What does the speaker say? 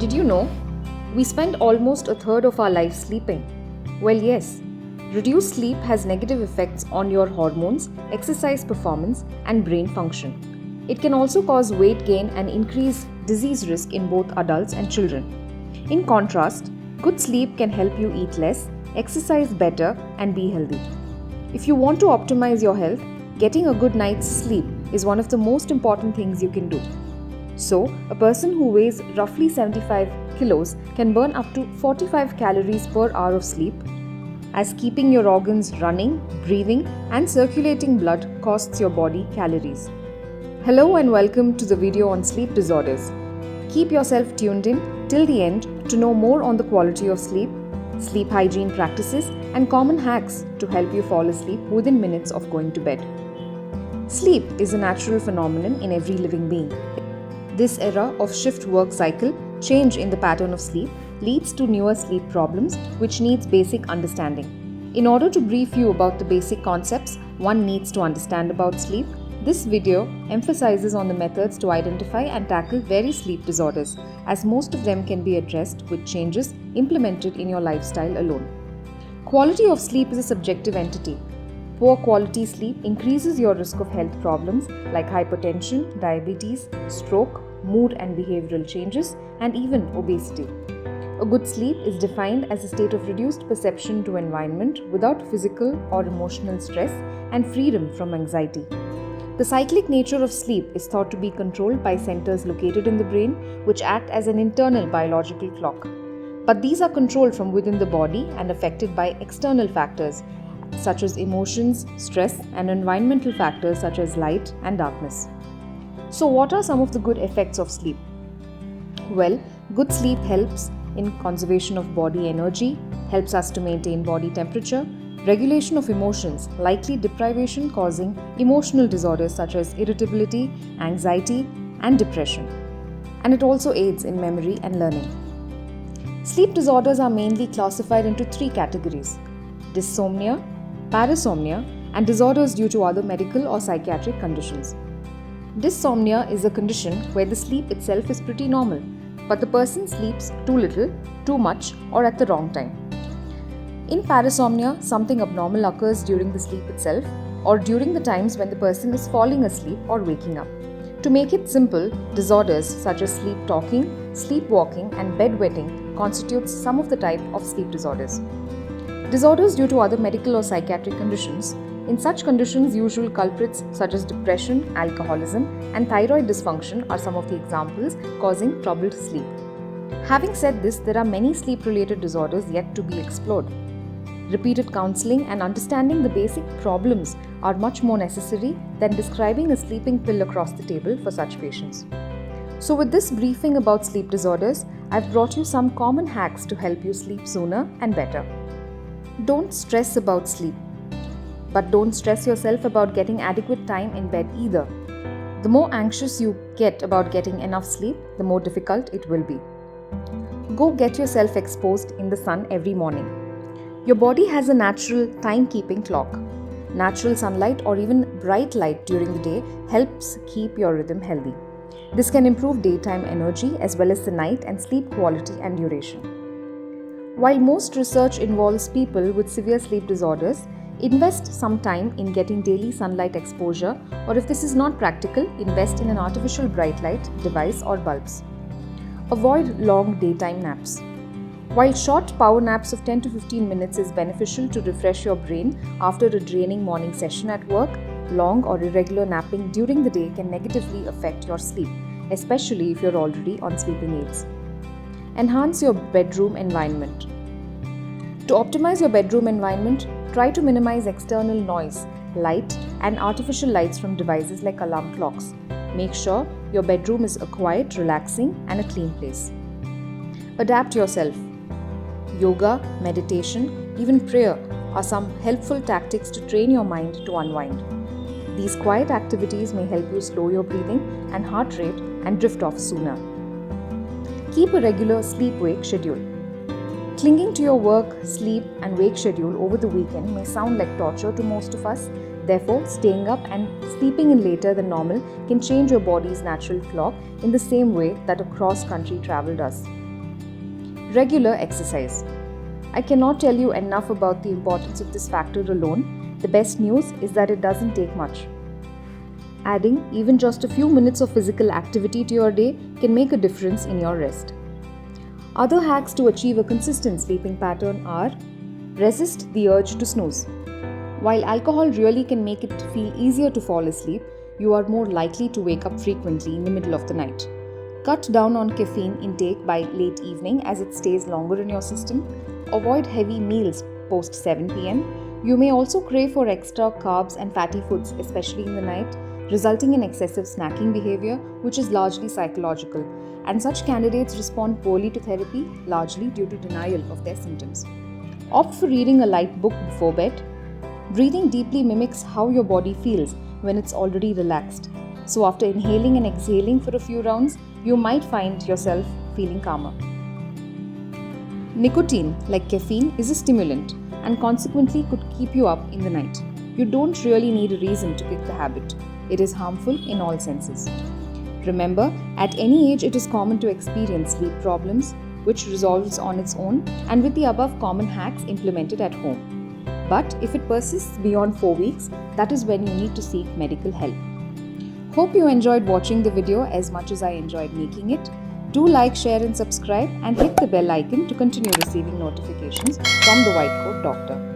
Did you know? We spend almost a third of our life sleeping. Well, yes. Reduced sleep has negative effects on your hormones, exercise performance, and brain function. It can also cause weight gain and increase disease risk in both adults and children. In contrast, good sleep can help you eat less, exercise better, and be healthy. If you want to optimize your health, getting a good night's sleep is one of the most important things you can do. So, a person who weighs roughly 75 kilos can burn up to 45 calories per hour of sleep, as keeping your organs running, breathing, and circulating blood costs your body calories. Hello and welcome to the video on sleep disorders. Keep yourself tuned in till the end to know more on the quality of sleep, sleep hygiene practices, and common hacks to help you fall asleep within minutes of going to bed. Sleep is a natural phenomenon in every living being. This era of shift work cycle, change in the pattern of sleep, leads to newer sleep problems which needs basic understanding. In order to brief you about the basic concepts one needs to understand about sleep, this video emphasizes on the methods to identify and tackle various sleep disorders, as most of them can be addressed with changes implemented in your lifestyle alone. Quality of sleep is a subjective entity. Poor quality sleep increases your risk of health problems like hypertension, diabetes, stroke, mood and behavioral changes, and even obesity. A good sleep is defined as a state of reduced perception to environment without physical or emotional stress and freedom from anxiety. The cyclic nature of sleep is thought to be controlled by centers located in the brain, which act as an internal biological clock. But these are controlled from within the body and affected by external factors such as emotions, stress, and environmental factors such as light and darkness. So, what are some of the good effects of sleep? Well, good sleep helps in conservation of body energy, helps us to maintain body temperature, regulation of emotions, likely deprivation causing emotional disorders such as irritability, anxiety, and depression. And it also aids in memory and learning. Sleep disorders are mainly classified into three categories: dysomnia, parasomnia, and disorders due to other medical or psychiatric conditions. Dysomnia is a condition where the sleep itself is pretty normal, but the person sleeps too little, too much, or at the wrong time. In parasomnia, something abnormal occurs during the sleep itself or during the times when the person is falling asleep or waking up. To make it simple, disorders such as sleep talking, sleepwalking, and bedwetting constitutes some of the type of sleep disorders. Disorders due to other medical or psychiatric conditions. In such conditions, usual culprits such as depression, alcoholism, and thyroid dysfunction are some of the examples causing troubled sleep. Having said this, there are many sleep-related disorders yet to be explored. Repeated counseling and understanding the basic problems are much more necessary than describing a sleeping pill across the table for such patients. So with this briefing about sleep disorders, I've brought you some common hacks to help you sleep sooner and better. Don't stress about sleep. But don't stress yourself about getting adequate time in bed either. The more anxious you get about getting enough sleep, the more difficult it will be. Go get yourself exposed in the sun every morning. Your body has a natural timekeeping clock. Natural sunlight or even bright light during the day helps keep your rhythm healthy. This can improve daytime energy as well as the night and sleep quality and duration. While most research involves people with severe sleep disorders, invest some time in getting daily sunlight exposure, or if this is not practical, invest in an artificial bright light device or bulbs. Avoid long daytime naps. While short power naps of 10 to 15 minutes is beneficial to refresh your brain after a draining morning session at work, long or irregular napping during the day can negatively affect your sleep, especially if you're already on sleeping aids. Enhance your bedroom environment. To optimize your bedroom environment, try to minimize external noise, light, and artificial lights from devices like alarm clocks. Make sure your bedroom is a quiet, relaxing, and a clean place. Adapt yourself. Yoga, meditation, even prayer are some helpful tactics to train your mind to unwind. These quiet activities may help you slow your breathing and heart rate and drift off sooner. Keep a regular sleep-wake schedule. Clinging to your work, sleep, and wake schedule over the weekend may sound like torture to most of us. Therefore, staying up and sleeping in later than normal can change your body's natural clock in the same way that a cross-country travel does. Regular exercise. I cannot tell you enough about the importance of this factor alone. The best news is that it doesn't take much. Adding even just a few minutes of physical activity to your day can make a difference in your rest. Other hacks to achieve a consistent sleeping pattern are: resist the urge to snooze. While alcohol really can make it feel easier to fall asleep, you are more likely to wake up frequently in the middle of the night. Cut down on caffeine intake by late evening as it stays longer in your system. Avoid heavy meals post 7 pm. You may also crave for extra carbs and fatty foods, especially in the night, resulting in excessive snacking behavior, which is largely psychological, and such candidates respond poorly to therapy, largely due to denial of their symptoms. Opt for reading a light book before bed. Breathing deeply mimics how your body feels when it's already relaxed. So after inhaling and exhaling for a few rounds, you might find yourself feeling calmer. Nicotine, like caffeine, is a stimulant and consequently could keep you up in the night. You don't really need a reason to kick the habit. It is harmful in all senses. Remember, at any age it is common to experience sleep problems, which resolves on its own and with the above common hacks implemented at home. But if it persists beyond 4 weeks, that is when you need to seek medical help. Hope you enjoyed watching the video as much as I enjoyed making it. Do like, share and subscribe, and hit the bell icon to continue receiving notifications from the White Coat Doctor.